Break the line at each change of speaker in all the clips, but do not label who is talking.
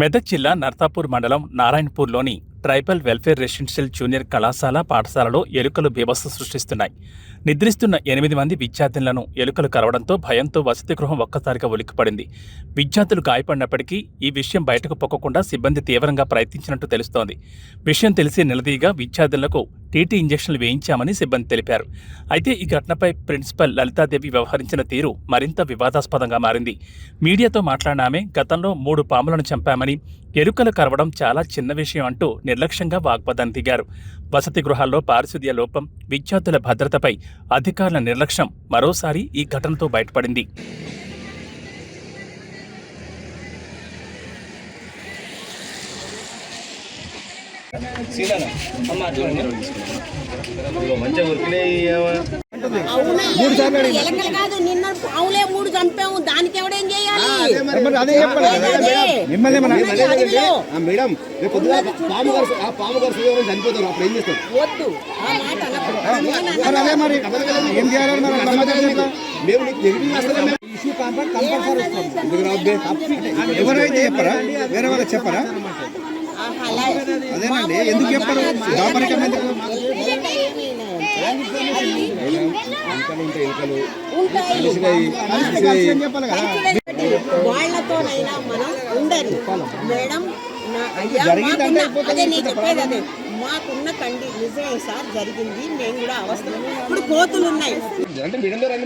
మెదక్ జిల్లా నర్తాపూర్ మండలం నారాయణపూర్లోని tribal welfare residential junior కళాశాల పాఠశాలలో ఎలుకలు బీభత్సం సృష్టిస్తున్నాయి. నిద్రిస్తున్న 8 మంది విద్యార్థులను ఎలుకలు కరవడంతో భయంతో వసతి గృహం ఒక్కసారిగా ఉలిక్కిపడింది. విద్యార్థులు గాయపడినప్పటికీ ఈ విషయం బయటకు పొక్కకుండా సిబ్బంది తీవ్రంగా ప్రయత్నించినట్టు తెలుస్తోంది. విషయం తెలిసి నిలదీగా విద్యార్థులకు టీటీ ఇంజెక్షన్లు వేయించామని సిబ్బంది తెలిపారు. అయితే ఈ ఘటనపై ప్రిన్సిపల్ లలితాదేవి వ్యవహరించిన తీరు మరింత వివాదాస్పదంగా మారింది. మీడియాతో మాట్లాడిన ఆమె గతంలో 3 పాములను చంపామని, ఎలుకలు కరవడం చాలా చిన్న విషయం అంటూ నిర్లక్ష్యంగా వాగ్వాదాన్ని దిగారు. వసతి గృహాల్లో పారిశుద్ధ్య లోపం, విద్యార్థుల భద్రతపై అధికారుల నిర్లక్ష్యం మరోసారి ఈ ఘటనతో బయటపడింది.
ఎలకలు కాదు, నిన్న పావులే 3 చంపాము. దానికి ఎవడేం చేయాలి?
మేడం పాము గారు చనిపోతారు, అప్పుడు ఏం చేస్తారు?
వద్దు ఆ మాట
ఎవరైతే చెప్పరా, వేరే వాళ్ళకి చెప్పరా? అదేనండి, ఎందుకు చెప్పరు?
వాళ్ళతోనైనా మనం ఉండాలి మేడం. అదే నేను చెప్పేది, అదే మాకున్న నిజమే సార్, జరిగింది. మేము కూడా అవస్థ. ఇప్పుడు కోతులు ఉన్నాయి
అంటే మేడం గారు అన్ని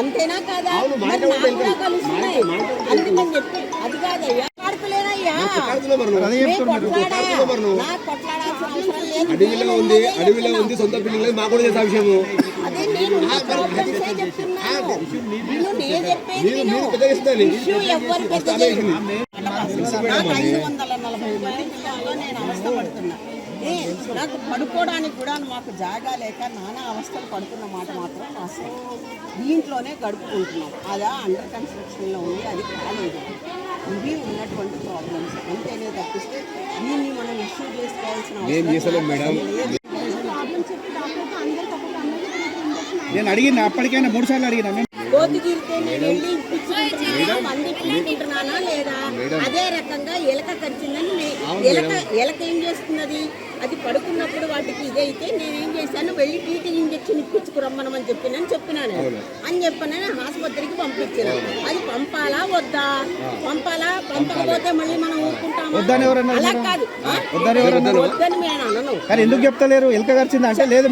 అంతేనా కాదా? కలుస్తున్నాయి అందుకని చెప్పి అది కాదయ్యా, ఆడుకోలేనయ్యా.
అడవిలో ఉంది సొంత బిల్డింగ్ మాకు కూడా చేసే విషయము.
అదే నేను చెప్తున్నాను. ఎవరు పెద్ద నాకు 540 మంది పిల్లల్లో నేను అవస్థ పడుతున్నా. నాకు పడుకోవడానికి కూడా మాకు జాగా లేక నానా అవస్థలు పడుతున్న మాట మాత్రం వాస్తవం. దీంట్లోనే గడుపుకుంటున్నాం. అదా అండర్ కన్స్ట్రక్షన్లో ఉంది, అది కాలేదు. ఇవి ఉన్నటువంటి ప్రాబ్లమ్స్. అంతేనే తప్పిస్తే దీన్ని మనం ఇష్యూ చేసుకోవాల్సిన అవసరం లేదు.
నేను అడిగిన అప్పటికైనా 3 సార్లు అడిగినా.
కోతి తీరితే నేను వెళ్ళి ఇప్పించుకుంటున్నానా లేదా? అదే రకంగా ఎలక కరిచిందని ఎలక ఏం చేస్తున్నది? అది పడుకున్నప్పుడు వాటికి ఇదైతే నేనేం చేశాను, వెళ్ళి టీటీ ఇంజెక్షన్ ఇప్పించుకురమ్మనని చెప్పినాను అని చెప్పనని ఆసుపత్రికి పంపించాను. అది పంపాలా వద్దా? పంపకపోతే మళ్ళీ మనం ఊరుకుంటామా? అలా కాదు, వద్దని నేను అనను.
ఎందుకు చెప్తలేరు? ఎలక కరిచింది అంటే లేదు.